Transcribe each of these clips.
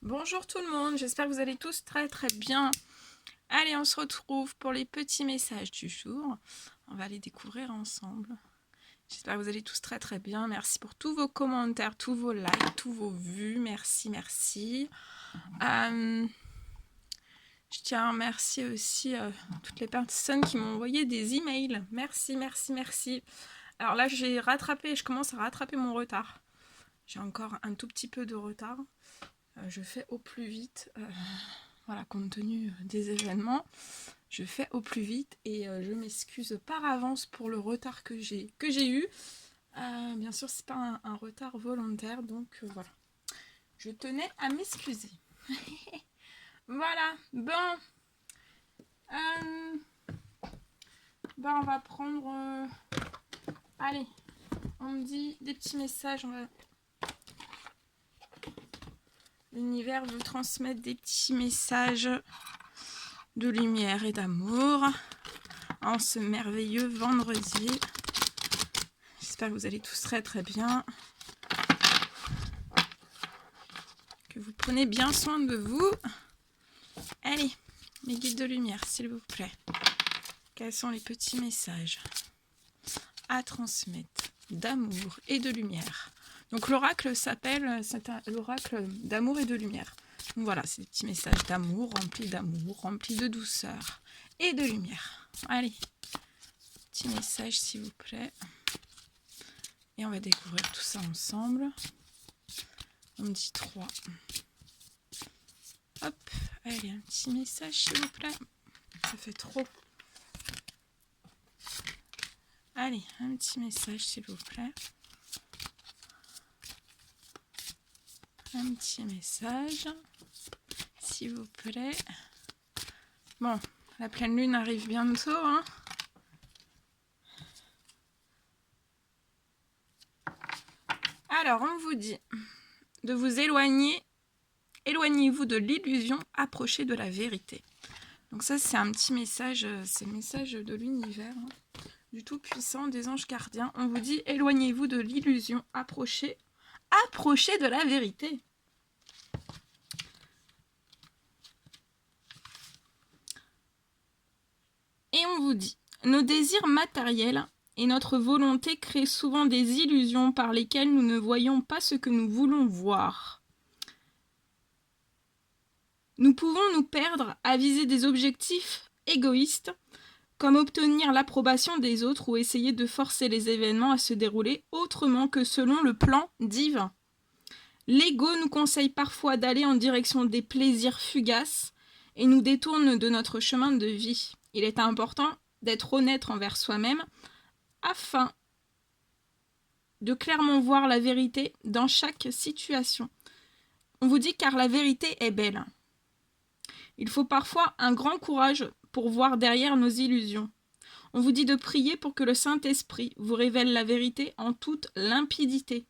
Bonjour tout le monde, j'espère que vous allez tous très bien. Allez, on se retrouve pour les petits messages du jour. On va les découvrir ensemble. J'espère que vous allez tous très bien. Merci pour tous vos commentaires, tous vos likes, tous vos vues. Merci. Je tiens à remercier aussi toutes les personnes qui m'ont envoyé des emails. Merci. Alors là, je commence à rattraper mon retard. J'ai encore un tout petit peu de retard. Je fais au plus vite. Voilà, compte tenu des événements, je fais au plus vite et je m'excuse par avance pour le retard que j'ai eu. Bien sûr, c'est pas un retard volontaire, donc voilà. Je tenais à m'excuser. Voilà, bon. On va prendre... allez, on me dit des petits messages. L'univers veut transmettre des petits messages de lumière et d'amour en ce merveilleux vendredi. J'espère que vous allez tous très bien. Que vous prenez bien soin de vous. Allez, mes guides de lumière, s'il vous plaît. Quels sont les petits messages à transmettre d'amour et de lumière? Donc l'oracle s'appelle l'oracle d'amour et de lumière. Donc voilà, c'est des petits messages d'amour, remplis de douceur et de lumière. Allez, petit message s'il vous plaît. Et on va découvrir tout ça ensemble. On me dit 3. Hop, allez, un petit message s'il vous plaît. Ça fait trop. Allez, un petit message s'il vous plaît. Un petit message s'il vous plaît. Bon, la pleine lune arrive bientôt, hein. Alors, on vous dit de vous éloigner. Éloignez-vous de l'illusion, approchez de la vérité. Donc ça, c'est un petit message, c'est le message de l'univers, hein, du Tout-Puissant, des anges gardiens. On vous dit, éloignez-vous de l'illusion, approchez de la vérité. Et on vous dit, nos désirs matériels et notre volonté créent souvent des illusions par lesquelles nous ne voyons pas ce que nous voulons voir. Nous pouvons nous perdre à viser des objectifs égoïstes, comme obtenir l'approbation des autres ou essayer de forcer les événements à se dérouler autrement que selon le plan divin. L'ego nous conseille parfois d'aller en direction des plaisirs fugaces et nous détourne de notre chemin de vie. Il est important d'être honnête envers soi-même afin de clairement voir la vérité dans chaque situation. On vous dit car la vérité est belle. Il faut parfois un grand courage pour voir derrière nos illusions. On vous dit de prier pour que le Saint-Esprit vous révèle la vérité en toute limpidité.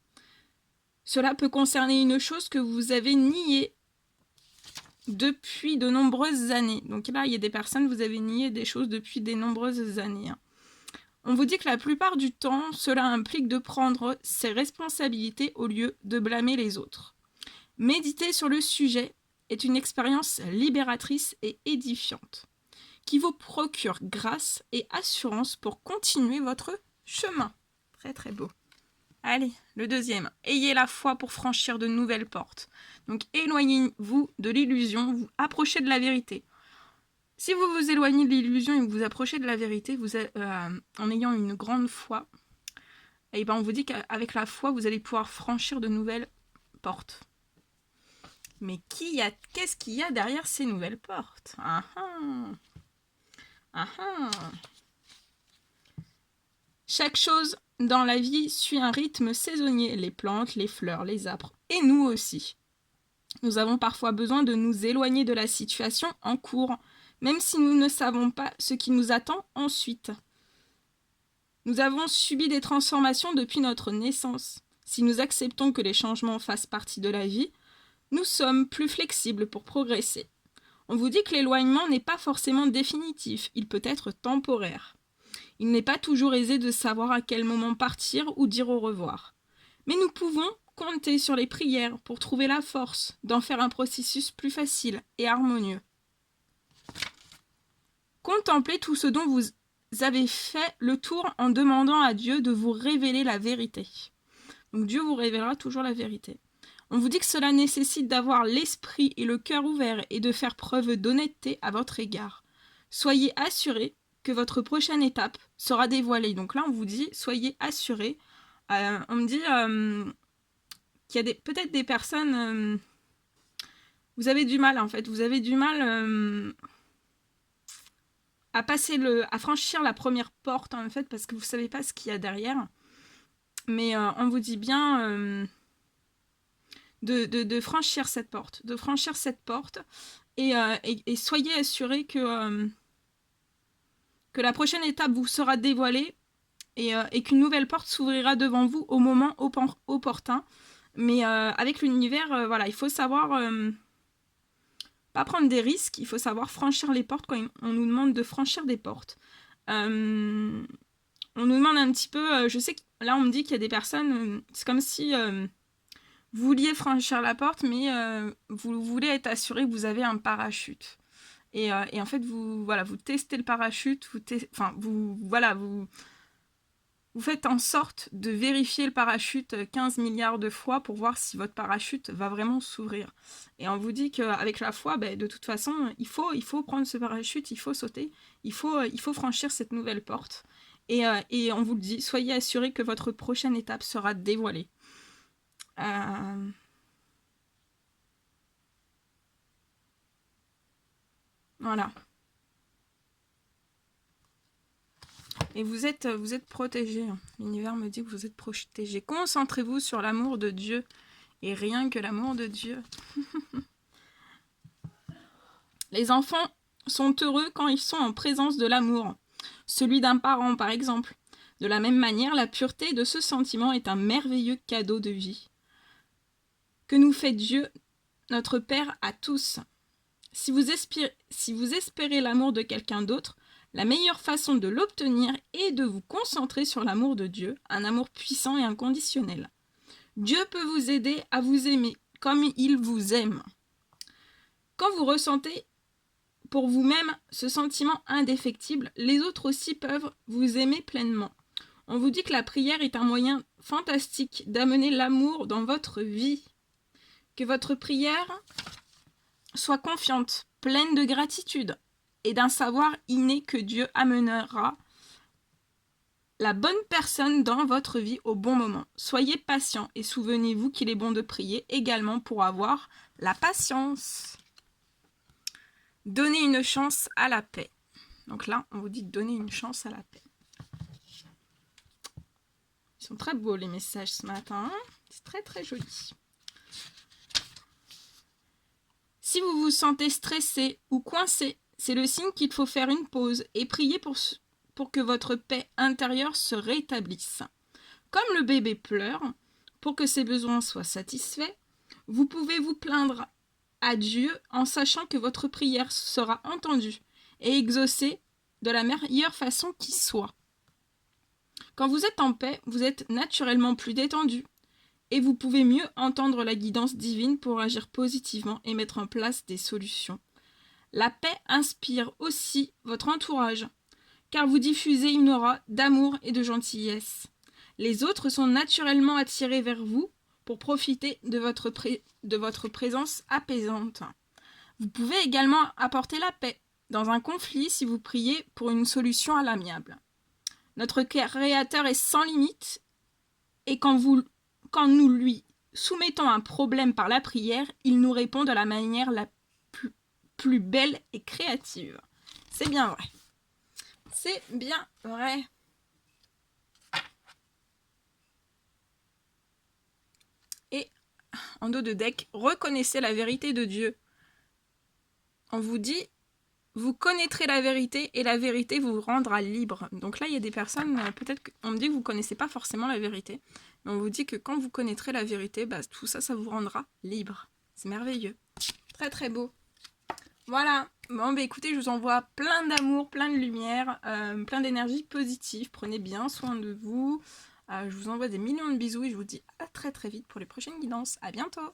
Cela peut concerner une chose que vous avez niée depuis de nombreuses années. Donc là, il y a des personnes, vous avez nié des choses depuis de nombreuses années. On vous dit que la plupart du temps, cela implique de prendre ses responsabilités au lieu de blâmer les autres. Méditer sur le sujet est une expérience libératrice et édifiante, qui vous procure grâce et assurance pour continuer votre chemin. Très beau. Allez, le deuxième. Ayez la foi pour franchir de nouvelles portes. Donc, éloignez-vous de l'illusion, vous approchez de la vérité. Si vous vous éloignez de l'illusion et vous approchez de la vérité, en ayant une grande foi, et ben on vous dit qu'avec la foi, vous allez pouvoir franchir de nouvelles portes. Mais qu'est-ce qu'il y a derrière ces nouvelles portes? Chaque chose dans la vie suit un rythme saisonnier, les plantes, les fleurs, les arbres, et nous aussi. Nous avons parfois besoin de nous éloigner de la situation en cours, même si nous ne savons pas ce qui nous attend ensuite. Nous avons subi des transformations depuis notre naissance. Si nous acceptons que les changements fassent partie de la vie, nous sommes plus flexibles pour progresser. On vous dit que l'éloignement n'est pas forcément définitif, il peut être temporaire. Il n'est pas toujours aisé de savoir à quel moment partir ou dire au revoir. Mais nous pouvons comptez sur les prières pour trouver la force d'en faire un processus plus facile et harmonieux. Contemplez tout ce dont vous avez fait le tour en demandant à Dieu de vous révéler la vérité. Donc Dieu vous révélera toujours la vérité. On vous dit que cela nécessite d'avoir l'esprit et le cœur ouverts et de faire preuve d'honnêteté à votre égard. Soyez assurés que votre prochaine étape sera dévoilée. Donc là, on vous dit, soyez assurés. On me dit qu'il y a peut-être des personnes... vous avez du mal, en fait. Vous avez du mal à franchir la première porte, en fait, parce que vous ne savez pas ce qu'il y a derrière. Mais on vous dit bien de franchir cette porte. De franchir cette porte. Et soyez assurés que la prochaine étape vous sera dévoilée et qu'une nouvelle porte s'ouvrira devant vous au moment opportun. Mais avec l'univers, voilà, il faut savoir pas prendre des risques, il faut savoir franchir les portes quand on nous demande de franchir des portes. On nous demande un petit peu, je sais que là on me dit qu'il y a des personnes, c'est comme si vous vouliez franchir la porte, mais vous voulez être assuré que vous avez un parachute. Et en fait, vous testez le parachute, vous faites en sorte de vérifier le parachute 15 milliards de fois pour voir si votre parachute va vraiment s'ouvrir. Et on vous dit qu'avec la foi, de toute façon, il faut prendre ce parachute, il faut sauter, il faut franchir cette nouvelle porte. Et on vous le dit, soyez assurés que votre prochaine étape sera dévoilée. Voilà. Et vous êtes protégés. L'univers me dit que vous êtes protégés. Concentrez-vous sur l'amour de Dieu. Et rien que l'amour de Dieu. Les enfants sont heureux quand ils sont en présence de l'amour. Celui d'un parent, par exemple. De la même manière, la pureté de ce sentiment est un merveilleux cadeau de vie que nous fait Dieu, notre Père, à tous. Si vous espérez l'amour de quelqu'un d'autre, la meilleure façon de l'obtenir est de vous concentrer sur l'amour de Dieu, un amour puissant et inconditionnel. Dieu peut vous aider à vous aimer comme il vous aime. Quand vous ressentez pour vous-même ce sentiment indéfectible, les autres aussi peuvent vous aimer pleinement. On vous dit que la prière est un moyen fantastique d'amener l'amour dans votre vie. Que votre prière soit confiante, pleine de gratitude et d'un savoir inné que Dieu amènera la bonne personne dans votre vie au bon moment. Soyez patient et souvenez-vous qu'il est bon de prier également pour avoir la patience. Donnez une chance à la paix. Donc là, on vous dit de donner une chance à la paix. Ils sont très beaux les messages ce matin. C'est très très joli. Si vous vous sentez stressé ou coincé, c'est le signe qu'il faut faire une pause et prier pour que votre paix intérieure se rétablisse. Comme le bébé pleure, pour que ses besoins soient satisfaits, vous pouvez vous plaindre à Dieu en sachant que votre prière sera entendue et exaucée de la meilleure façon qui soit. Quand vous êtes en paix, vous êtes naturellement plus détendu. Et vous pouvez mieux entendre la guidance divine pour agir positivement et mettre en place des solutions. La paix inspire aussi votre entourage, car vous diffusez une aura d'amour et de gentillesse. Les autres sont naturellement attirés vers vous pour profiter de votre présence apaisante. Vous pouvez également apporter la paix dans un conflit si vous priez pour une solution à l'amiable. Notre Créateur est sans limite et quand nous lui soumettons un problème par la prière, il nous répond de la manière la plus belle et créative. C'est bien vrai. C'est bien vrai. Et en dos de deck, reconnaissez la vérité de Dieu. On vous dit, vous connaîtrez la vérité et la vérité vous rendra libre. Donc là, il y a des personnes, peut-être qu'on me dit que vous ne connaissez pas forcément la vérité. Mais on vous dit que quand vous connaîtrez la vérité, tout ça, ça vous rendra libre. C'est merveilleux. Très très beau. Voilà. Bon, écoutez, je vous envoie plein d'amour, plein de lumière, plein d'énergie positive. Prenez bien soin de vous. Je vous envoie des millions de bisous et je vous dis à très très vite pour les prochaines guidances. À bientôt!